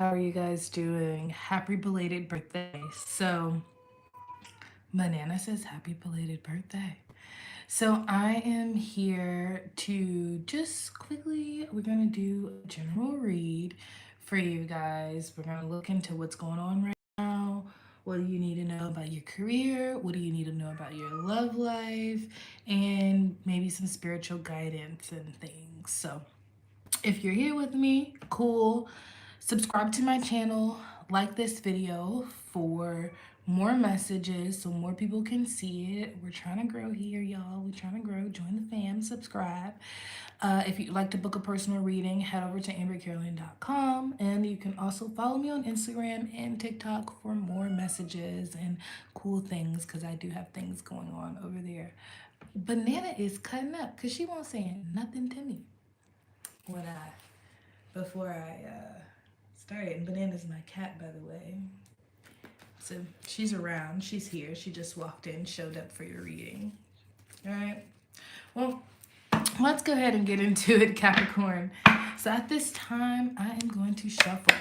How are you guys doing? Happy belated birthday. So, Banana says happy belated birthday. So, I am here to just quickly, we're going to do a general read for you guys. We're going to look into what's going on right now. What do you need to know about your career? What do you need to know about your love life? And maybe some spiritual guidance and things. So, if you're here with me, cool. Subscribe to my channel, like this video for more messages so more people can see it. We're trying to grow here, y'all. We're trying to grow. Join the fam, subscribe. If you'd like to book a personal reading, head over to AmberCarolynn.com. And you can also follow me on Instagram and TikTok for more messages and cool things because I do have things going on over there. Banana is cutting up because she won't say nothing to me when I before I started. And Banana's my cat, by the way. So she's around. She's here. She just walked in, showed up for your reading. All right. Well, let's go ahead and get into it, Capricorn. So at this time, I am going to shuffle.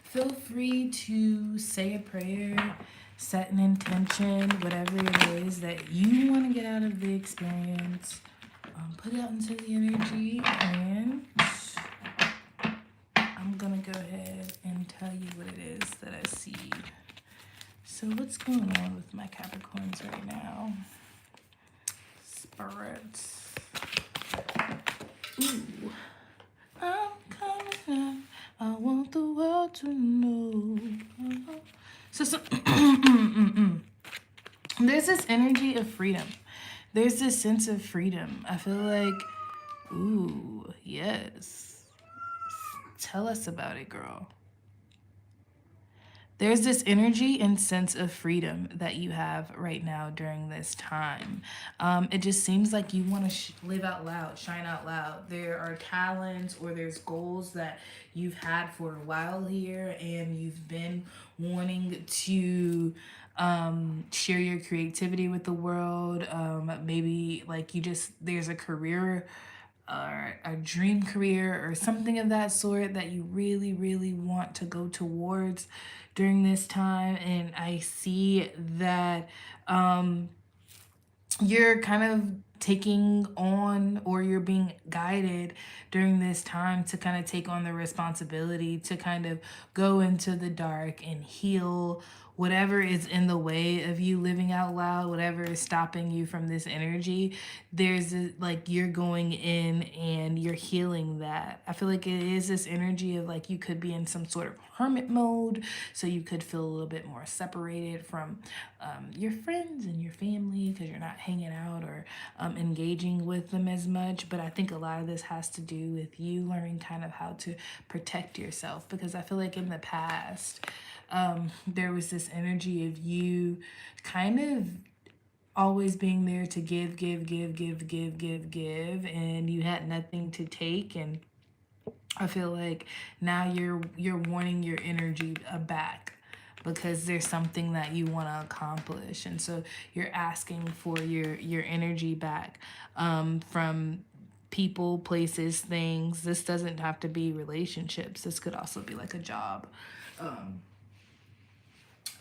Feel free to say a prayer, set an intention, whatever it is that you want to get out of the experience. Put it out into the energy, and I'm gonna go ahead and tell you what it is that I see. So what's going on with my Capricorns right now? Spirits. Ooh. I'm coming up. I want the world to know. So there's this energy of freedom. There's this sense of freedom. I feel like, ooh, yes. Tell us about it, girl. There's this energy and sense of freedom that you have right now during this time. It just seems like you want to live out loud, shine out loud. There are talents or there's goals that you've had for a while here, and you've been wanting to share your creativity with the world. Maybe like there's a career or a dream career or something of that sort that you really, really want to go towards during this time. And I see that you're kind of taking on, or you're being guided during this time to kind of take on the responsibility to kind of go into the dark and heal whatever is in the way of you living out loud, whatever is stopping you from this energy. Like you're going in and you're healing that. I feel like it is this energy of like you could be in some sort of hermit mode, so you could feel a little bit more separated from your friends and your family because you're not hanging out or engaging with them as much. But I think a lot of this has to do with you learning kind of how to protect yourself, because I feel like in the past there was this energy of you kind of always being there to give, and you had nothing to take. And I feel like now you're wanting your energy back because there's something that you want to accomplish, and so you're asking for your energy back from people, places, things. This doesn't have to be relationships. This could also be like a job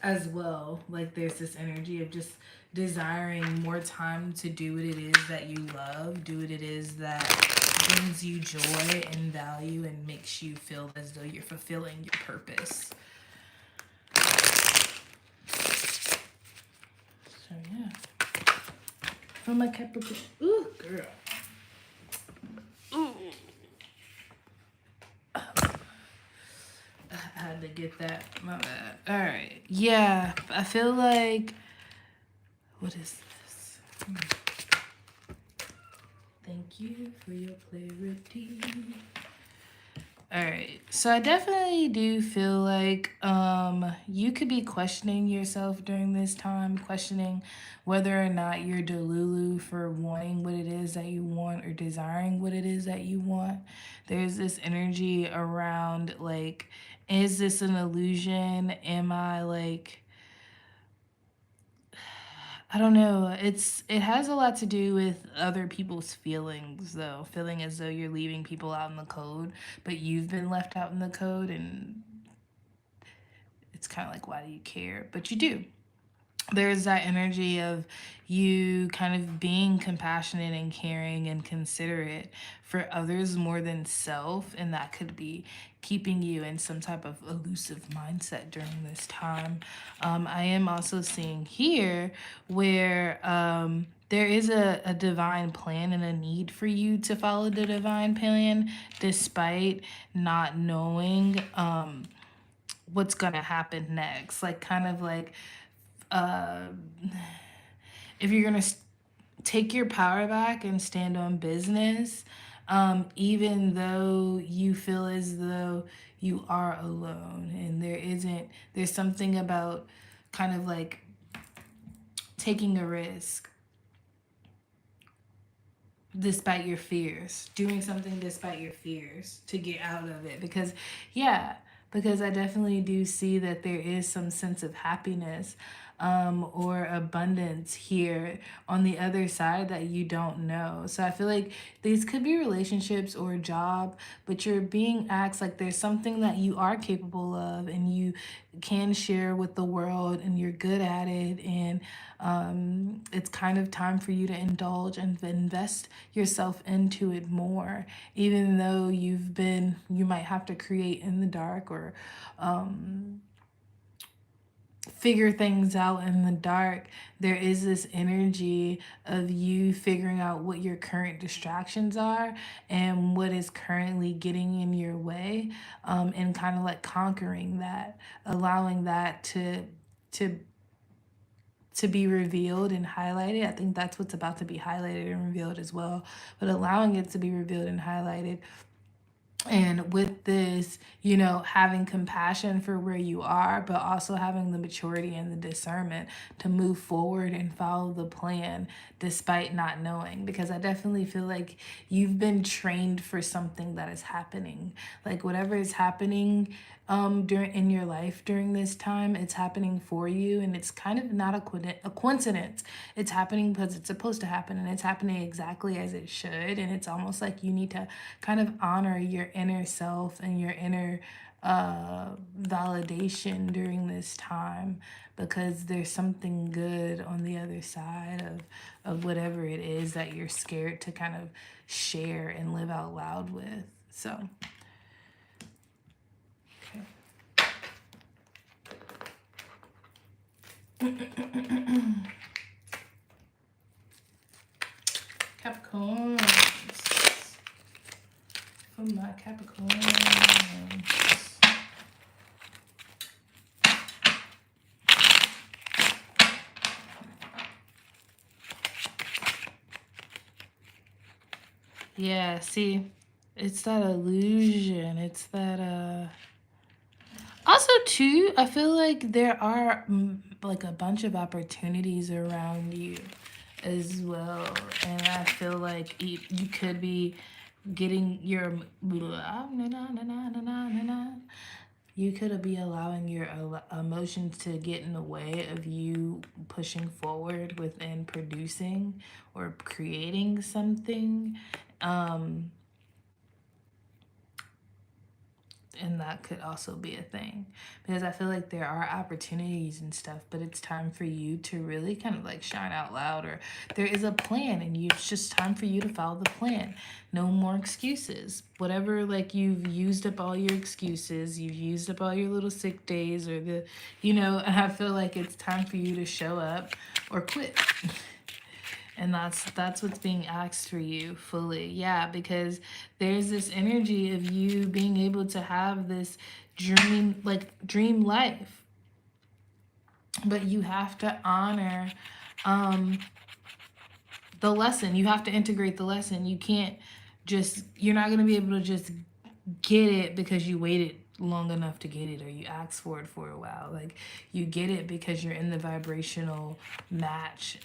as well. Like there's this energy of just desiring more time to do what it is that you love, do what it is that brings you joy and value and makes you feel as though you're fulfilling your purpose. So yeah. From my Capricorn. Ooh, girl. Ooh. I had to get that. My bad. Alright. Yeah. I feel like, what is this? Thank you for your clarity. Alright, so I definitely do feel like you could be questioning yourself during this time, questioning whether or not you're delulu for wanting what it is that you want or desiring what it is that you want. There's this energy around like, is this an illusion? Am I like, I don't know. It has a lot to do with other people's feelings though. Feeling as though you're leaving people out in the code, but you've been left out in the code, and kind of like, why do you care? But you do. There's that energy of you kind of being compassionate and caring and considerate for others more than self, and that could be keeping you in some type of elusive mindset during this time. I am also seeing here where there is a divine plan and a need for you to follow the divine plan despite not knowing what's gonna happen next. Like, kind of like, uh, if you're gonna take your power back and stand on business, even though you feel as though you are alone, and there's something about kind of like taking a risk despite your fears, doing something despite your fears to get out of it. Because, yeah, because I definitely do see that there is some sense of happiness or abundance here on the other side that you don't know. So I feel like these could be relationships or a job, but you're being asked, like, there's something that you are capable of and you can share with the world and you're good at it. And it's kind of time for you to indulge and invest yourself into it more, even though you might have to create in the dark or figure things out in the dark. There is this energy of you figuring out what your current distractions are and what is currently getting in your way, and kind of like conquering that, allowing that to to be revealed and highlighted. I think that's what's about to be highlighted and revealed as well, but allowing it to be revealed and highlighted. And with this, having compassion for where you are, but also having the maturity and the discernment to move forward and follow the plan despite not knowing. Because I definitely feel like you've been trained for something that is happening. Like, whatever is happening during in your life during this time, it's happening for you, and it's kind of not a coincidence. It's happening because it's supposed to happen, and it's happening exactly as it should. And it's almost like you need to kind of honor your inner self and your inner validation during this time, because there's something good on the other side of whatever it is that you're scared to kind of share and live out loud with. So, Capricorn. For my Capricorn. Yeah, see, it's that illusion. It's that also too, I feel like there are like a bunch of opportunities around you as well. And I feel like you could be getting your you could be allowing your emotions to get in the way of you pushing forward within producing or creating something. And that could also be a thing, because I feel like there are opportunities and stuff, but it's time for you to really kind of like shine out loud, or there is a plan and it's just time for you to follow the plan. No more excuses. Whatever, like, you've used up all your excuses, you've used up all your little sick days, or and I feel like it's time for you to show up or quit. And that's what's being asked for you fully. Yeah, because there's this energy of you being able to have this dream life. But you have to honor the lesson. You have to integrate the lesson. You're not going to be able to just get it because you waited long enough to get it, or you asked for it for a while. Like, you get it because you're in the vibrational match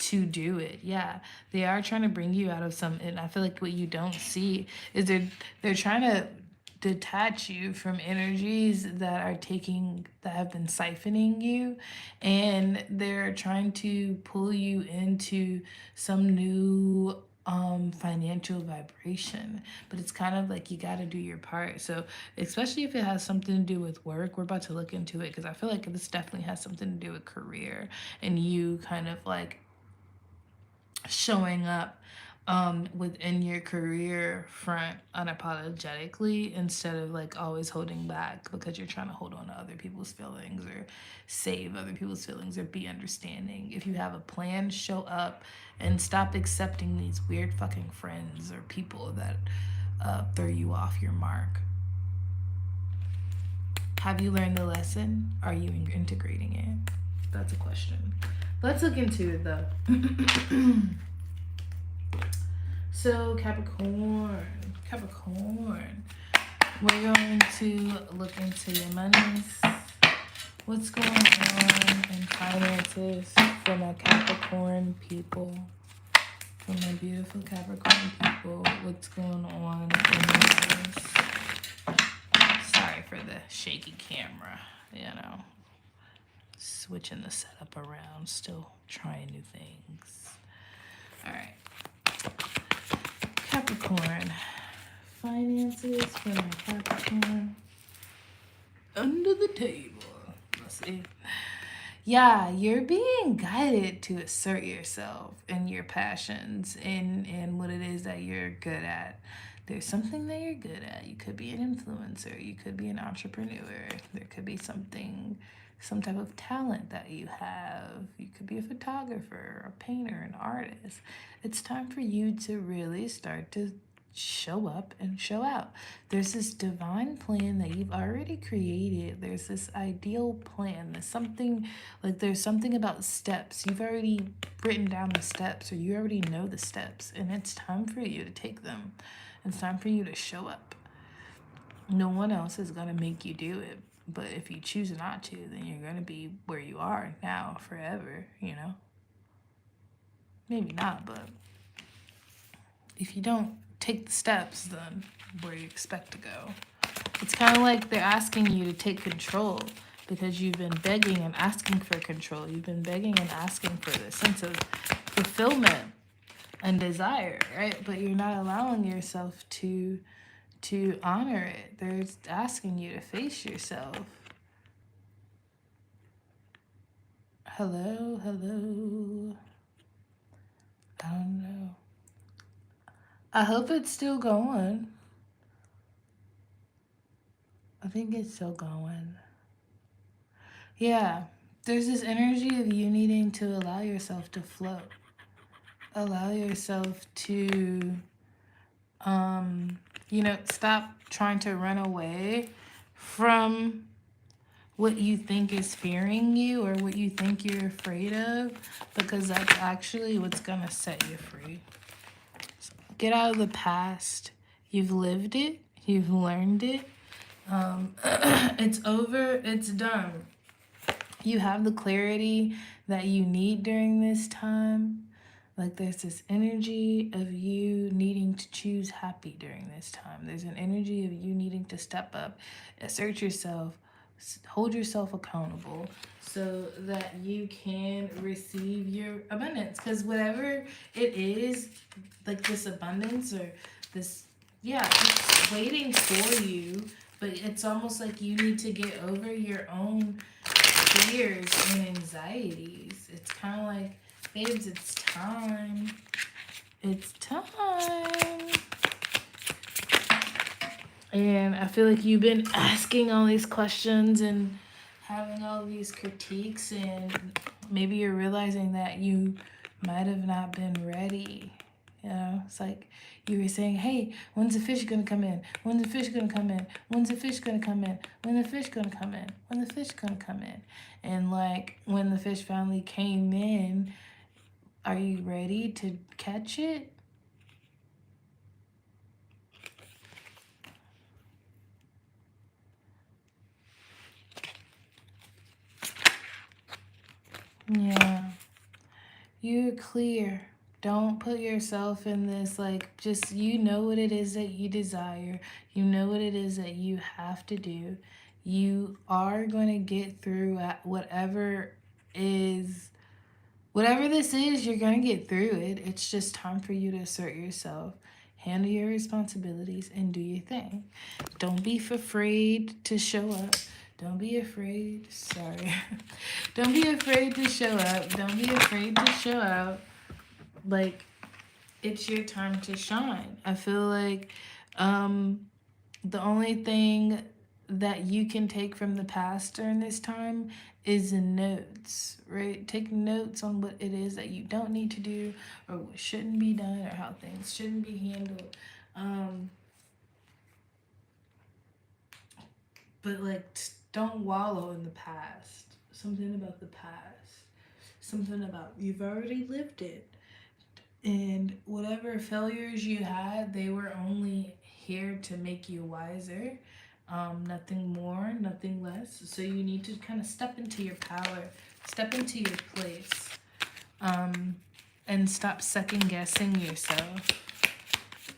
to do it. Yeah, they are trying to bring you out of some, and I feel like what you don't see is they're trying to detach you from energies that have been siphoning you, and they're trying to pull you into some new financial vibration, but it's kind of like you got to do your part. So especially if it has something to do with work, we're about to look into it because I feel like this definitely has something to do with career and you kind of like showing up within your career front unapologetically instead of like always holding back because you're trying to hold on to other people's feelings or save other people's feelings or be understanding. If you have a plan, show up and stop accepting these weird fucking friends or people that throw you off your mark. Have you learned the lesson? Are you integrating it? That's a question. Let's look into it though. So Capricorn, we're going to look into your monies. What's going on in finances for my Capricorn people? For my beautiful Capricorn people, what's going on in this? Sorry for the shaky camera, you know. Switching the setup around, still trying new things. All right. Capricorn. Finances for my Capricorn. Under the table. Let's see. Yeah, you're being guided to assert yourself and your passions and what it is that you're good at. There's something that you're good at. You could be an influencer. You could be an entrepreneur. There could be something, some type of talent that you have. You could be a photographer, a painter, an artist. It's time for you to really start to show up and show out. There's this divine plan that you've already created. There's this ideal plan. There's something about steps. You've already written down the steps or you already know the steps and it's time for you to take them. It's time for you to show up. No one else is going to make you do it. But if you choose not to, then you're going to be where you are now forever, you know? Maybe not, but if you don't take the steps, then where do you expect to go? It's kind of like they're asking you to take control because you've been begging and asking for control. You've been begging and asking for this sense of fulfillment and desire, right? But you're not allowing yourself to honor it. They're asking you to face yourself. Hello. I don't know. I hope it's still going. I think it's still going. Yeah, there's this energy of you needing to allow yourself to float. Allow yourself to, stop trying to run away from what you think is fearing you or what you think you're afraid of, because that's actually what's going to set you free. So get out of the past. You've lived it. You've learned it. It's over. It's done. You have the clarity that you need during this time. Like there's this energy of you needing to choose happy during this time. There's an energy of you needing to step up, assert yourself, hold yourself accountable so that you can receive your abundance. Because whatever it is, like this abundance or this, it's waiting for you, but it's almost like you need to get over your own fears and anxieties. It's kind of like, babes, it's time. It's time. And I feel like you've been asking all these questions and having all these critiques, and maybe you're realizing that you might have not been ready. You know, it's like you were saying, hey, when's the fish gonna come in? When's the fish gonna come in? When's the fish gonna come in? When the fish gonna come in? When the fish gonna come in? And like when the fish finally came in, are you ready to catch it? Yeah. You're clear. Don't put yourself in this, like, just, you know what it is that you desire. You know what it is that you have to do. You are going to get through at whatever whatever this is, you're going to get through it. It's just time for you to assert yourself, handle your responsibilities, and do your thing. Don't be afraid to show up. Don't be afraid. Sorry. Don't be afraid to show up. Don't be afraid to show out. Like, it's your time to shine. I feel like the only thing that you can take from the past during this time is notes, right? Take notes on what it is that you don't need to do, or what shouldn't be done, or how things shouldn't be handled. But like, don't wallow in the past. Something about the past. Something about you've already lived it. And whatever failures you had, they were only here to make you wiser. Nothing more, nothing less. So you need to kind of step into your power, step into your place, and stop second guessing yourself.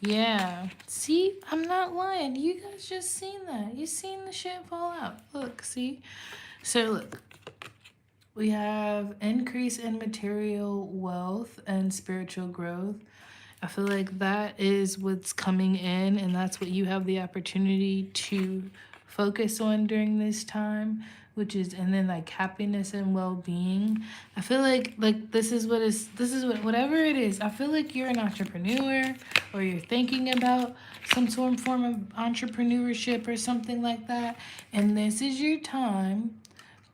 Yeah. See, I'm not lying. You guys just seen that. You seen the shit fall out. Look, see? So look. We have increase in material wealth and spiritual growth. I feel like that is what's coming in, and that's what you have the opportunity to focus on during this time, which is, and then like happiness and well-being. I feel like this is what whatever it is. I feel like you're an entrepreneur, or you're thinking about some form of entrepreneurship or something like that, and this is your time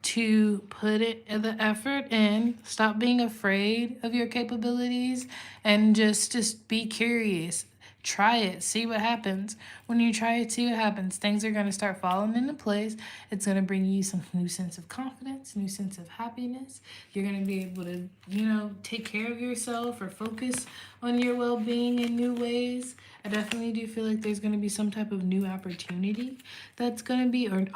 to put the effort in, stop being afraid of your capabilities, and just be curious. Try it, see what happens. When you try it, see what happens. Things are going to start falling into place. It's going to bring you some new sense of confidence, new sense of happiness. You're going to be able to, take care of yourself or focus on your well-being in new ways. I definitely do feel like there's going to be some type of new opportunity that's going to be, or new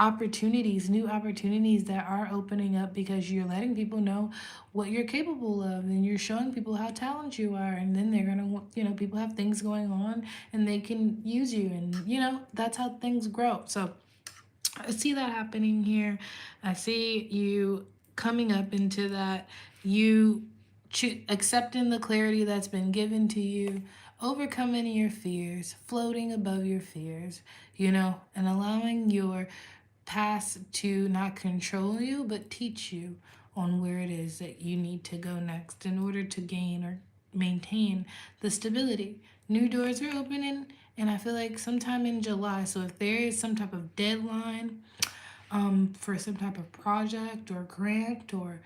opportunities that are opening up, because you're letting people know what you're capable of, and you're showing people how talented you are, and then they're going to, people have things going on and they can use you, and that's how things grow. So I see that happening here. I see you coming up into that, you accepting the clarity that's been given to you, overcoming your fears, floating above your fears, and allowing your past to not control you, but teach you on where it is that you need to go next in order to gain or maintain the stability. New doors are opening, and I feel like sometime in July. So if there is some type of deadline for some type of project or grant, or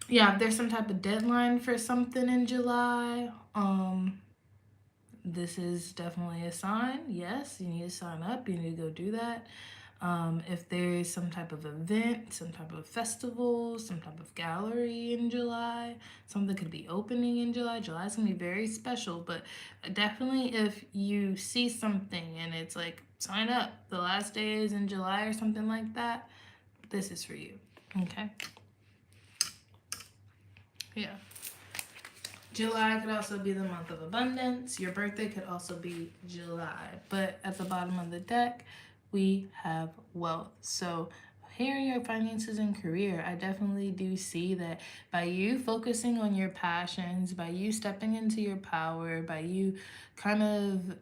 yeah, if there's some type of deadline for something in July, this is definitely a sign. Yes, you need to sign up. You need to go do that. If there is some type of event, some type of festival, some type of gallery in July, something could be opening in July. July is going to be very special, but definitely if you see something and it's like, sign up, the last day is in July or something like that, this is for you, okay? Yeah. July could also be the month of abundance. Your birthday could also be July. But at the bottom of the deck, we have wealth. So here in your finances and career, I definitely do see that by you focusing on your passions, by you stepping into your power, by you kind of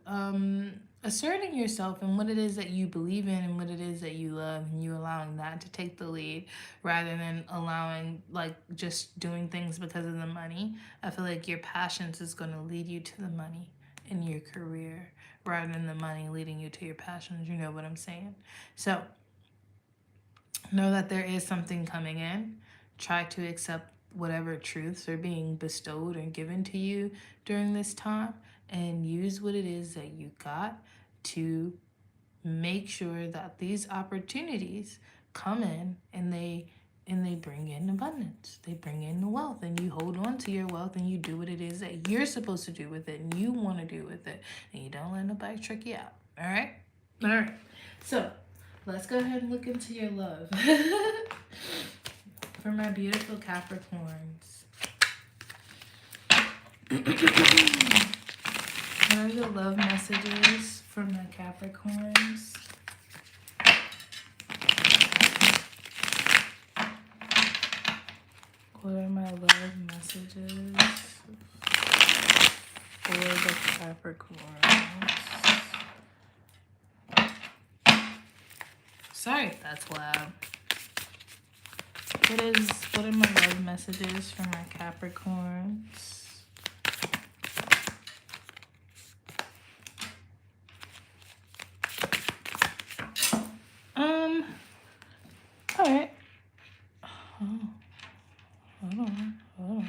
asserting yourself and what it is that you believe in and what it is that you love, and you allowing that to take the lead rather than allowing just doing things because of the money. I feel like your passions is going to lead you to the money in your career rather than the money leading you to your passions. You know what I'm saying? So know that there is something coming in. Try to accept whatever truths are being bestowed and given to you during this time, and use what it is that you got to make sure that these opportunities come in, and they bring in abundance. They bring in the wealth, and you hold on to your wealth, and you do what it is that you're supposed to do with it and you want to do with it, and you don't let nobody trick you out. All right? All right. So let's go ahead and look into your love. For my beautiful Capricorns. What are the love messages from my Capricorns? love messages for the Capricorns. Sorry if that's loud. What are my love messages for my Capricorns? All right. Oh, hold on. One more.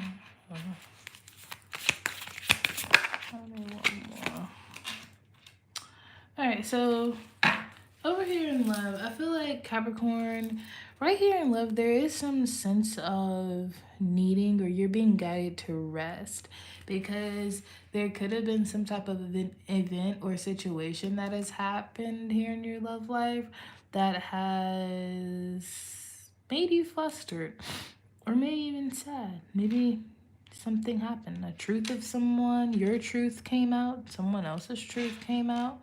All right, so over here in love, I feel like Capricorn, right here in love, there is some sense of needing, or you're being guided to rest, because there could have been some type of event or situation that has happened here in your love life that has made you flustered, or maybe even sad. Maybe something happened. A truth of someone, your truth came out, someone else's truth came out.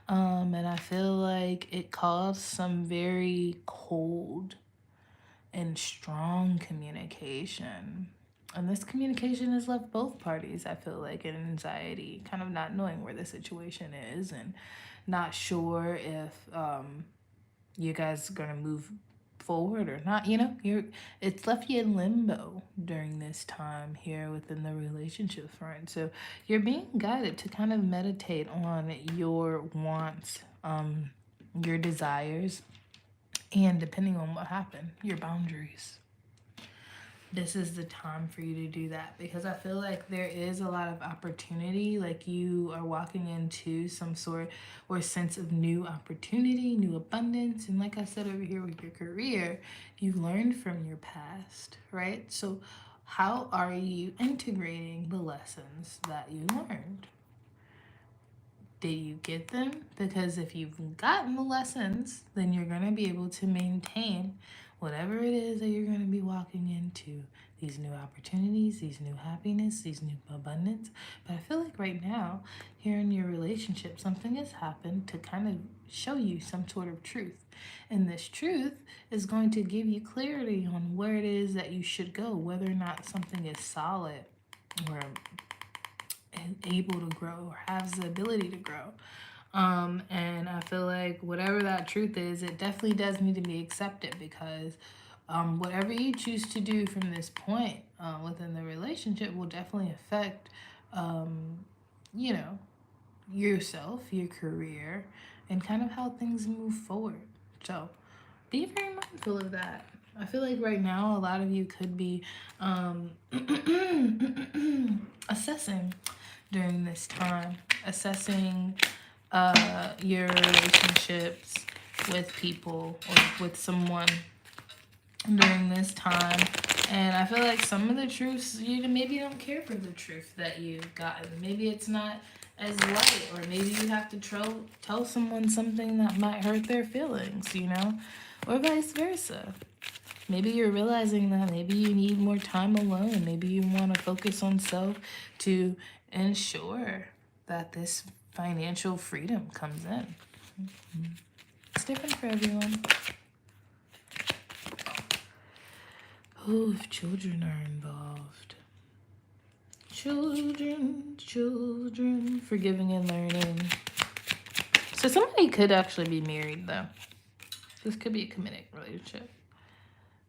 And I feel like it caused some very cold and strong communication. And this communication has left both parties, I feel like, in anxiety, kind of not knowing where the situation is and not sure if you guys are gonna move forward or not. It's left you in limbo during this time here within the relationship front. So you're being guided to kind of meditate on your wants, your desires, and depending on what happened, your boundaries. This is the time for you to do that, because I feel like there is a lot of opportunity, like you are walking into some sort or sense of new opportunity, new abundance. And like I said over here with your career, you've learned from your past, right? So how are you integrating the lessons that you learned? Did you get them? Because if you've gotten the lessons, then you're going to be able to maintain whatever it is that you're going to be walking into, these new opportunities, these new happiness, these new abundance. But I feel like right now, here in your relationship, something has happened to kind of show you some sort of truth. And this truth is going to give you clarity on where it is that you should go, whether or not something is solid or able to grow or has the ability to grow. And I feel like whatever that truth is, it definitely does need to be accepted, because whatever you choose to do from this point within the relationship will definitely affect, you know, yourself, your career, and kind of how things move forward. So be very mindful of that. I feel like right now a lot of you could be assessing during this time, assessing your relationships with people or with someone during this time. And I feel like some of the truths, you maybe don't care for the truth that you've gotten. Maybe it's not as light, or maybe you have to tell someone something that might hurt their feelings, or vice versa. Maybe you're realizing that maybe you need more time alone. Maybe you want to focus on self to ensure that this financial freedom comes in. It's different for everyone. Oh, if children are involved. Children, forgiving and learning. So somebody could actually be married, though. This could be a committed relationship.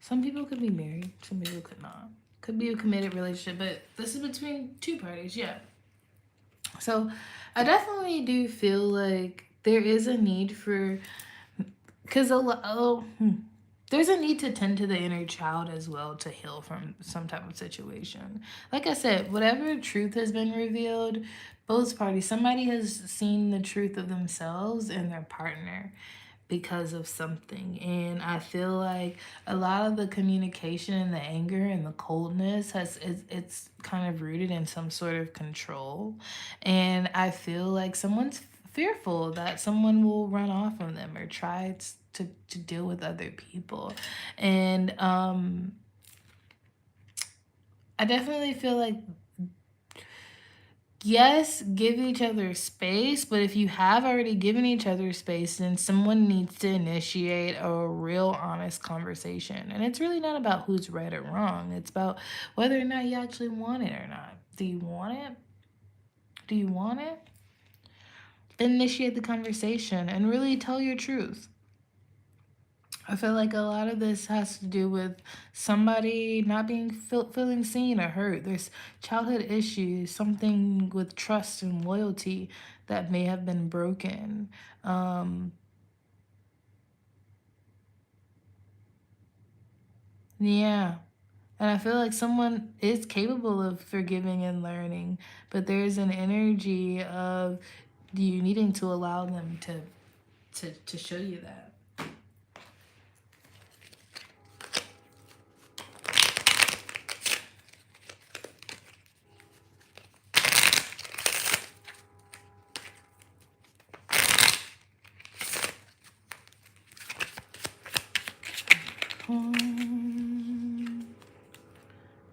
Some people could be married, some people could not. Could be a committed relationship, but this is between two parties, yeah. So I definitely do feel like there is a need for, because there's a need to tend to the inner child as well, to heal from some type of situation. Like I said, whatever truth has been revealed, both parties, somebody has seen the truth of themselves and their partner because of something. And I feel like a lot of the communication and the anger and the coldness it's kind of rooted in some sort of control. And I feel like someone's fearful that someone will run off on them or try to deal with other people. And I definitely feel like yes, give each other space, but if you have already given each other space, then someone needs to initiate a real honest conversation. And it's really not about who's right or wrong. It's about whether or not you actually want it or not. Do you want it? Do you want it? Then initiate the conversation and really tell your truth. I feel like a lot of this has to do with somebody not being feeling seen or heard. There's childhood issues, something with trust and loyalty that may have been broken. Um, yeah. And I feel like someone is capable of forgiving and learning, but there's an energy of you needing to allow them to show you that.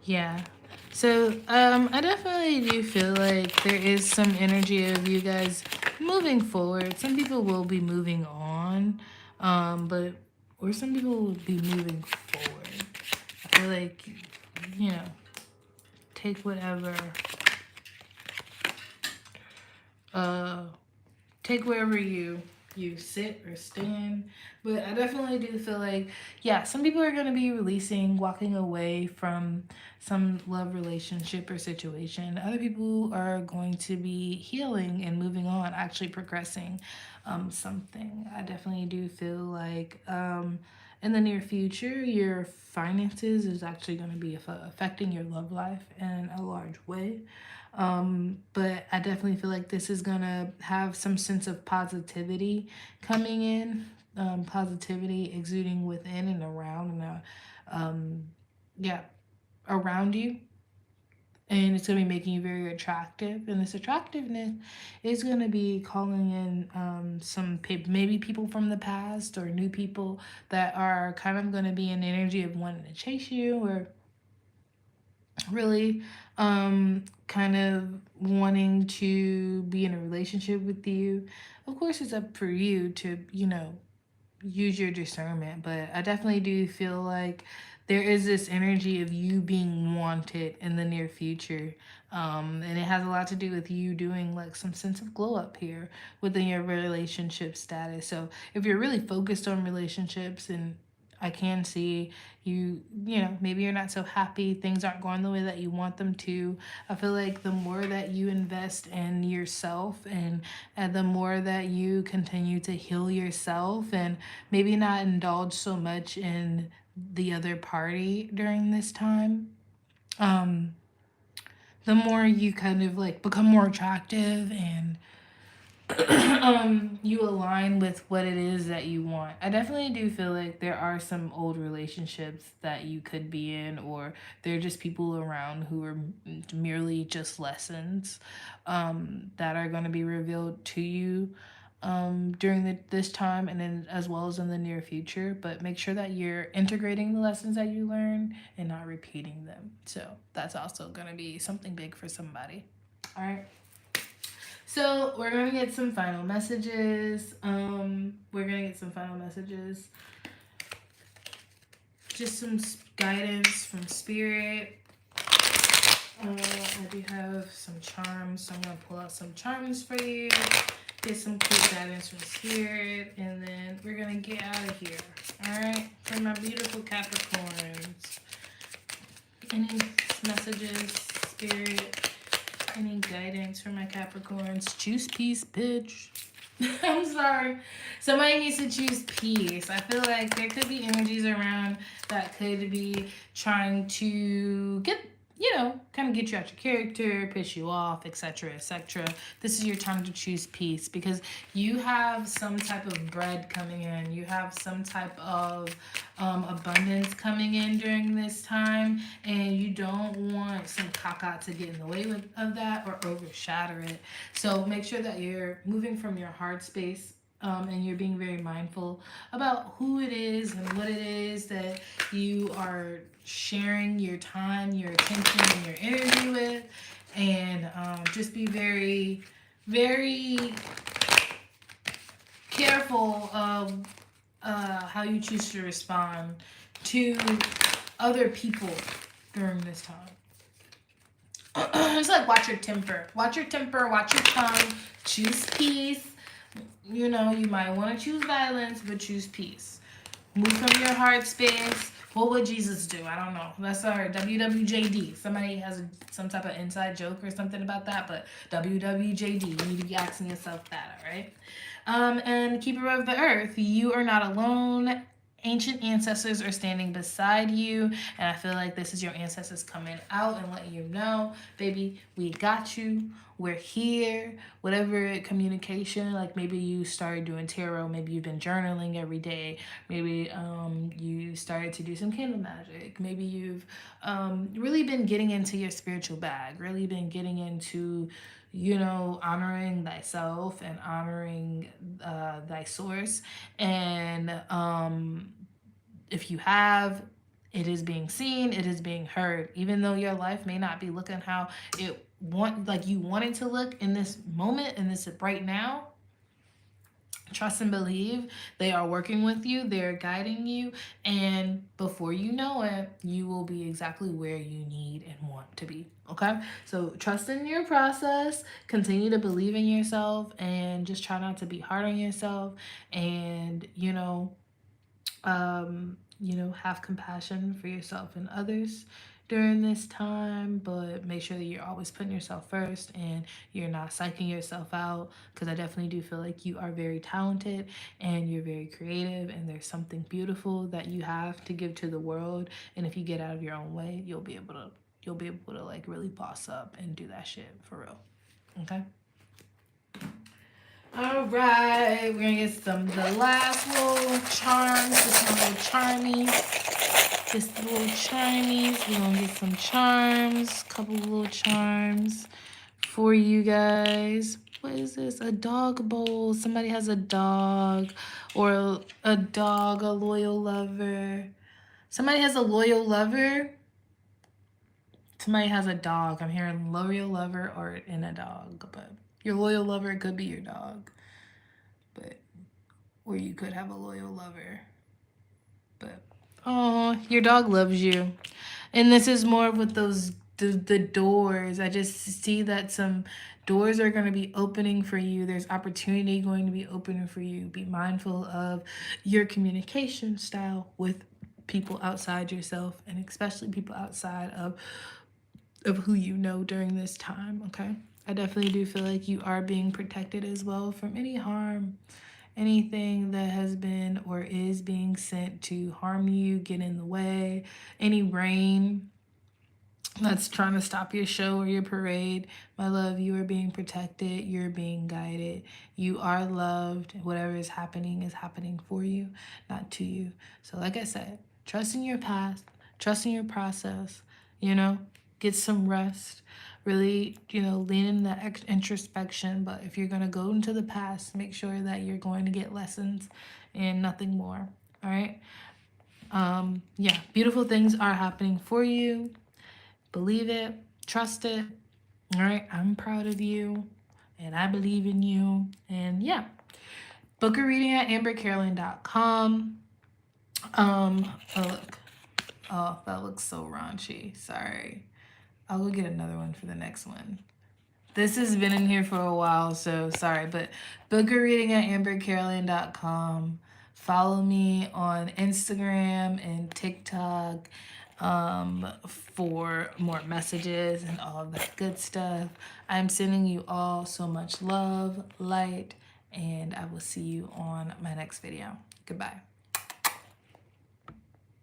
Yeah. So, I definitely do feel like there is some energy of you guys moving forward. Some people will be moving on, but or some people will be moving forward. I feel like, you know, take whatever, uh, take wherever you sit or stand. But I definitely do feel like, yeah, some people are going to be releasing, walking away from some love relationship or situation. Other people are going to be healing and moving on, actually progressing something. I definitely do feel like in the near future your finances is actually going to be affecting your love life in a large way. But I definitely feel like this is gonna have some sense of positivity coming in, positivity exuding within and around, and yeah, around you. And it's gonna be making you very attractive, and this attractiveness is gonna be calling in maybe people from the past or new people that are kind of gonna be in the energy of wanting to chase you or really kind of wanting to be in a relationship with you. Of course, it's up for you to, use your discernment, but I definitely do feel like there is this energy of you being wanted in the near future. And it has a lot to do with you doing like some sense of glow up here within your relationship status. So if you're really focused on relationships, and I can see maybe you're not so happy, things aren't going the way that you want them to. I feel like the more that you invest in yourself, and the more that you continue to heal yourself and maybe not indulge so much in the other party during this time, um, the more you kind of like become more attractive and you align with what it is that you want. I definitely do feel like there are some old relationships that you could be in, or they're just people around who are merely just lessons that are going to be revealed to you during this time, and then as well as in the near future. But make sure that you're integrating the lessons that you learn and not repeating them. So that's also going to be something big for somebody. All right. So we're gonna get some final messages. Just some guidance from spirit. I do have some charms, so I'm gonna pull out some charms for you. Get some quick guidance from spirit, and then we're gonna get out of here. All right, for my beautiful Capricorns. Any messages, spirit? Any guidance for my Capricorns? Choose peace, bitch. I'm sorry. Somebody needs to choose peace. I feel like there could be energies around that could be trying to kind of get you out your character, piss you off, etc., etc. This is your time to choose peace because you have some type of bread coming in. You have some type of abundance coming in during this time, and you don't want some caca to get in the way of that or overshadow it. So make sure that you're moving from your heart space. And you're being very mindful about who it is and what it is that you are sharing your time, your attention, and your energy with. And just be very, very careful of how you choose to respond to other people during this time. It's like watch your temper. Watch your temper, watch your tongue, choose peace. You know, you might want to choose violence, but choose peace. Move from your heart space. What would Jesus do? I don't know. That's our WWJD. Somebody has some type of inside joke or something about that, but WWJD. You need to be asking yourself that, all right? And keeper of the earth, you are not alone. Ancient ancestors are standing beside you, and I feel like this is your ancestors coming out and letting you know, baby, we got you. We're here. Whatever communication, like maybe you started doing tarot, maybe you've been journaling every day, maybe you started to do some candle magic, maybe you've really been getting into your spiritual bag, really been getting into, you know, honoring thyself and honoring thy source. And if you have, it is being seen, it is being heard. Even though your life may not be looking how you want it to look in this moment, in this right now, trust and believe they are working with you, they're guiding you, and before you know it, you will be exactly where you need and want to be. Okay, so trust in your process, continue to believe in yourself, and just try not to be hard on yourself. And have compassion for yourself and others during this time, but make sure that you're always putting yourself first and you're not psyching yourself out, because I definitely do feel like you are very talented and you're very creative, and there's something beautiful that you have to give to the world. And if you get out of your own way, you'll be able to like really boss up and do that shit for real. Okay? All right, we're gonna get the last little charms, just little charmies, just little charmies. We're gonna get some charms, couple little charms for you guys. What is this? A dog bowl. Somebody has a dog, or a dog, a loyal lover. Somebody has a loyal lover. Somebody has a dog. I'm hearing loyal lover or in a dog, but your loyal lover could be your dog. But or you could have a loyal lover. But oh, your dog loves you. And this is more with the doors. I just see that some doors are going to be opening for you. There's opportunity going to be opening for you. Be mindful of your communication style with people outside yourself, and especially people outside of who you know during this time, okay? I definitely do feel like you are being protected as well from any harm, anything that has been or is being sent to harm you, get in the way, any rain that's trying to stop your show or your parade. My love, you are being protected, you're being guided, you are loved. Whatever is happening for you, not to you. So like I said, trust in your past, trust in your process, get some rest, really, lean in that introspection. But if you're going to go into the past, make sure that you're going to get lessons and nothing more. All right. Yeah, beautiful things are happening for you. Believe it, trust it. All right, I'm proud of you and I believe in you. And yeah, book a reading at AmberCarolynn.com. Oh, look. Oh, that looks so raunchy. Sorry. I'll go get another one for the next one. This has been in here for a while, so sorry. But book a reading at AmberCarolynn.com. Follow me on Instagram and TikTok for more messages and all of that good stuff. I'm sending you all so much love, light, and I will see you on my next video. Goodbye.